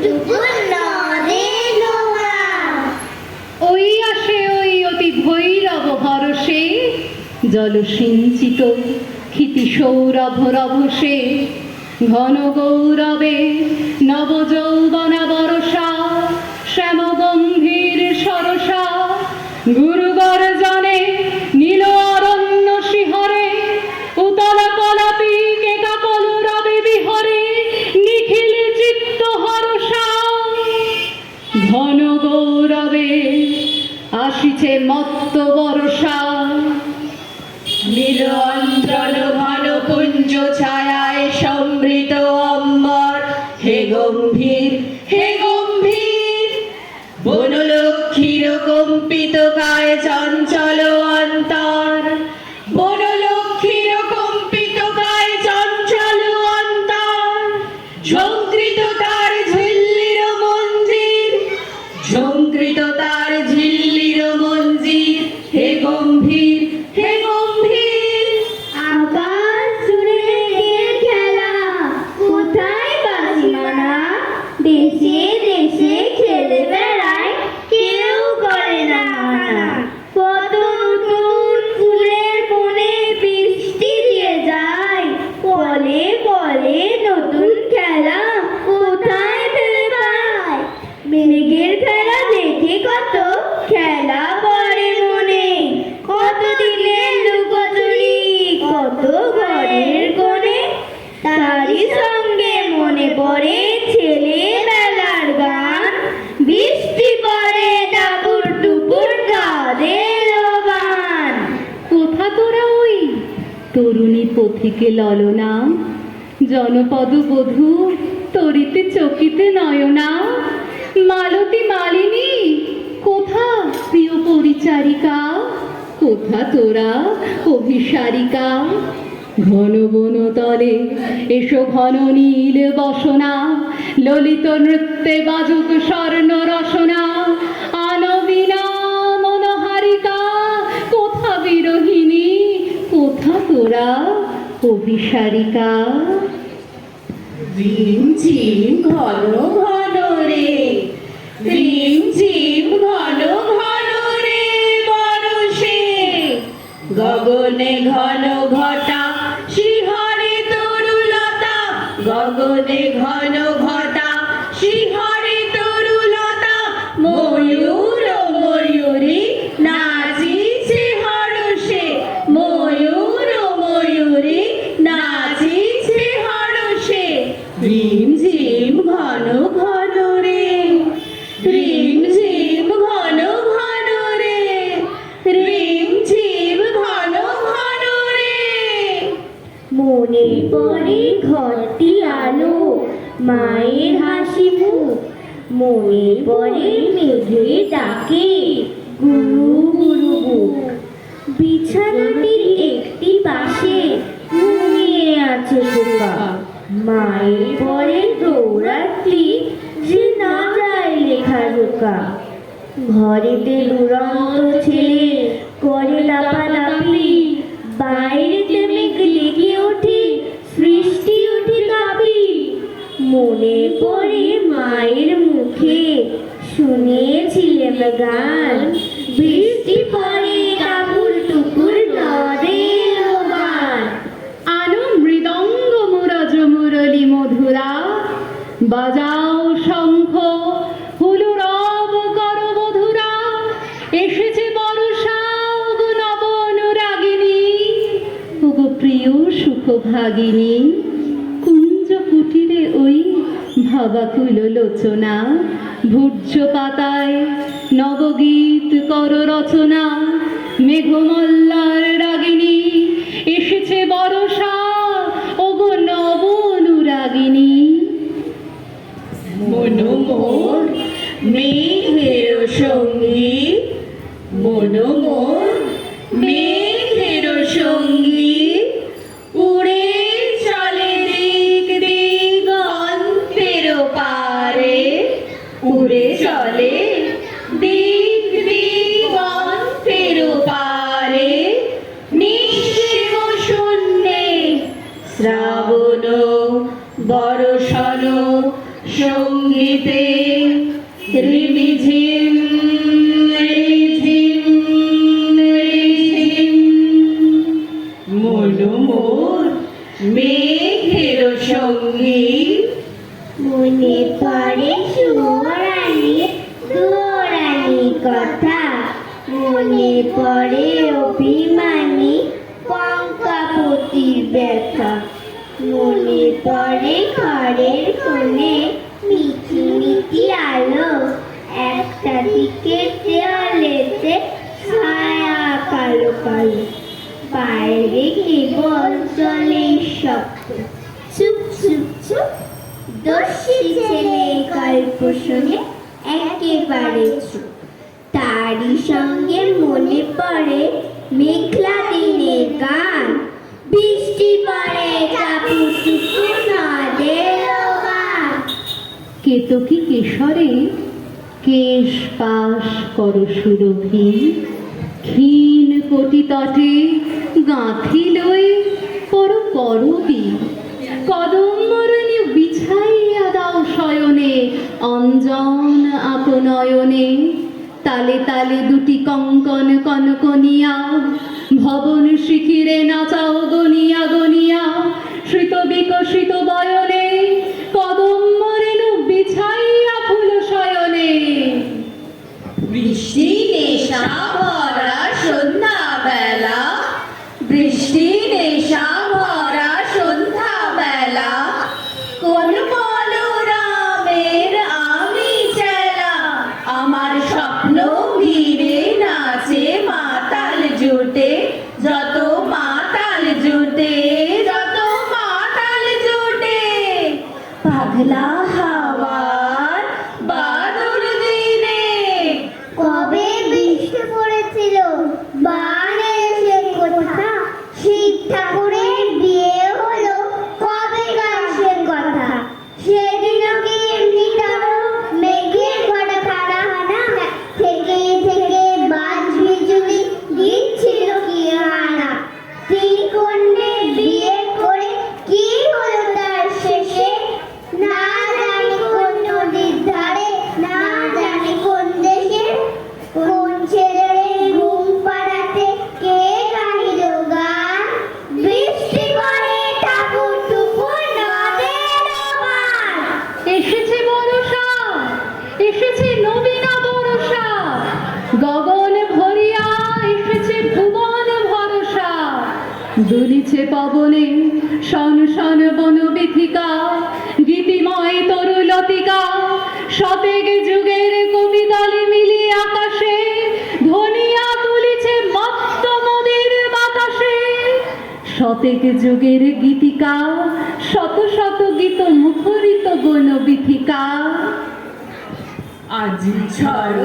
টুকুর নদে নোয়া। ওই আসে ওই অতি ভৈরব ভরসে, জলসিঞ্চিত ক্ষিতি সৌরভ রভসে, ঘন গৌরবে নব যৌবনা বরসা, শ্যাম গম্ভীর সরসা, গুরুগর জনে নীল অরণ্য শিহরে, উতল কলাপি কেকা কলরবে বিহরে, নিখিল চিত্ত হরসা। ঘন গৌরবে আসিছে মত্ত বরসা, নীল অঞ্চল ঘন পুঞ্জ ছায়ায় সমৃত অম্বর, হে গম্ভীর হে গম্ভীর, বনলক্ষ্মীর কম্পিত কায় চঞ্চল অন্তর, বনলক্ষ্মীর কম্পিত কায় চঞ্চল অন্তর, ঝঙ্কৃত তার ঝিল্লির মঞ্জির, ঝঙ্কৃত তার ঝিল্লির মঞ্জির, হে গম্ভীর হে গম্ভীর। আকাশ জুড়ে মেঘের খেলা, কোথায় বাজি মানা, দেশে দেশে খেলে বেড়ায়, কেউ করে না মানা। কত নতুন ফুলের বনে বৃষ্টি দিয়ে যায়, পলে পলে নতুন খেলা কোথায় ফেলে পায়। মেঘের খেলা দেখে কত খেলা পড়ে মনে, কত দিনের লুকোচুরি, কত ঘরের কোণে, তারই সঙ্গে মনে পড়ে ছেলেবেলার গান, বৃষ্টি পড়ে টাপুর টুপুর কাদের গান। কোথা তোরা ওই তরুণী পথিকে ললনা, জনপদ বধূ তরিতে চকিতে নয়না, মালতী মালিনী কোথা প্রিয় পরিচারিকা, কোথা তোরা অভিসারিকা। ঘন বন তলে এসো ঘন নীল বসনা, ললিত নৃত্যে বাজুক স্বর্ণ রসনা, আনবিনা মনোহারিকা, কোথা বিরোহিণী, কোথা তোরা অভিসারিকা। রিম ঝিম ঘন ঘন রে, রিম ঝিম ঘন ঘন রে বরষে, গগনে ঘন ঘটা শিহরে তরুলতা, গগনে ঘন ঘটা শিহরে তরুলতা, ময়ূর ময়ূরী নাচিছে হরষে, ময়ূর ময়ূরী নাচিছে হরষে। রিম ঝিম ঘন ঘন রে, রিম ঝিম ঘন ঘন রে, রিম ঝিম ঘন ঘন রে। মনে পড়ে ঘরটি আলো, মায়ের হাসি মুখ, মনে পড়ে মেঘের ডাকে গুরু গুরু বুক। বিছানাটির একটি পাশে ঘুমিয়ে আছে খোকা, মায়ের পরে দৌড়াচ্ছি যে না যায় লেখাজোকা। ঘরেতে দুরন্ত ছেলে করে লাপালাপি, বাইরেতে মেঘ লেগে ওঠে সৃষ্টি উঠে কাঁপি। মনে পড়ে মায়ের মুখে শুনেছিলাম গান, বৃষ্টি পড়ে টাপুর টুকুর নদের গান। আনো মৃদঙ্গ মুরজ মুরলী মধুরা, বাজাও শঙ্খ হুলুরব কর বধুরা, এসেছে বর্ষা ওগো নব অনুরাগিনী, ওগো প্রিয় সুখভাগিনী। কুঞ্জ কুটিরে ওই ভাবাকুল লোচনা, ভূর্য পাতায় নবগীত কর রচনা, মেঘমল্লার রাগিনী, এসেছে বর্ষা ওগো নব অনুরাগিনী। মনোমোর মেঘের সঙ্গী, মনোমোর মেঘের সঙ্গী, উড়ে চলে দিক দিগন্তের পারে, উড়ে চলে দিক দিগন্তের পারে, নিঃসীম শূন্যে শ্রাবণ বর্ষণ সঙ্গী। সঙ্গীতে রিমিঝিম রিঝিম রিঝিম মনু মোর মেঘের সঙ্গী মনে পড়ে সুরানি দুরানি কথা, মনে পড়ে অভিমানী পঙ্কাপতির ব্যথা, মনে পড়ে ঘরের কোণে মিঠি মিঠি আলো, একটা দিকে দেওয়ালেতে ছায়া কালো কালো, বাইরে কেবল চলে শব্দ চুপ চুপ চুপ, দস্যি ছেলে গল্প শুনে একেবারে চুপ। তারই সঙ্গে মনে পড়ে মেঘলা দিনের গান, বৃষ্টি পড়ে টাপুটুকু নদের গান। কেতকী কেশরে কেশ পাশ কর সুরভি, ক্ষীণ কোটি তটে গাঁথি লই পর করবি, কদম্বরণী বিছাইয়া দাও শয়নে অঞ্জন আপনয়নে, তালে তালে দুটি কঙ্কন কনকনিয়া, ভবন শিখিরে নাচাও গনিয়া গনিয়া, শ্রিত বিকশিত বয়নে কদম্বরেণু বিছাইয়া ফুল শয়নে। বৃষ্টি নেশা ভরা সন্ধ্যা বেলা, বৃষ্টি নেশা ভরা সন্ধ্যা বেলা, কোন বলরামের আমি চেলা, আমার স্বপ্ন ঘিরে নাচে মাতাল জুটে, যত মাতাল জুটে যত মাতাল জুটে, পাগলা হাওয়ার বাদল দিনে। কবে বৃষ্টি পড়েছিল বানের সে কথা, শিব ঠাকুরের বিয়ে হলো কবে গাছের কথা, সেদিনও কি এমনি ধরো মেঘের ঘটা খাড়া হানা, থেকে থেকে বাজ বিজুলি দিচ্ছিল কি হানা, তিন কন্যে বিয়ে করে কি হলো তার শেষে, না জানি কোন নদীর ধারে, না জানি কোন দেশে, কোন ছেলেরে ঘুম পাড়াতে কে গাইল গান, বৃষ্টি পড়ে ঠাকুর টুকুর নদের গান। এসেছে বর্ষা, এসেছে নবীনা বর্ষা, গগন ভরিয়া এসেছে ভুবন ভরসা, দুলিছে পবনে শন শন বন বিথিকা, গীতিময় তরুলতিকা, শতেক যুগের কবিতালি মিলিয়ে আকাশে ধ্বনিয়া তুলিছে মত্ত মোদের বাতাসে, শতেক যুগের গীতিকা, শত শত গীত মুখরিত বন বিথিকা। আজি ঝড়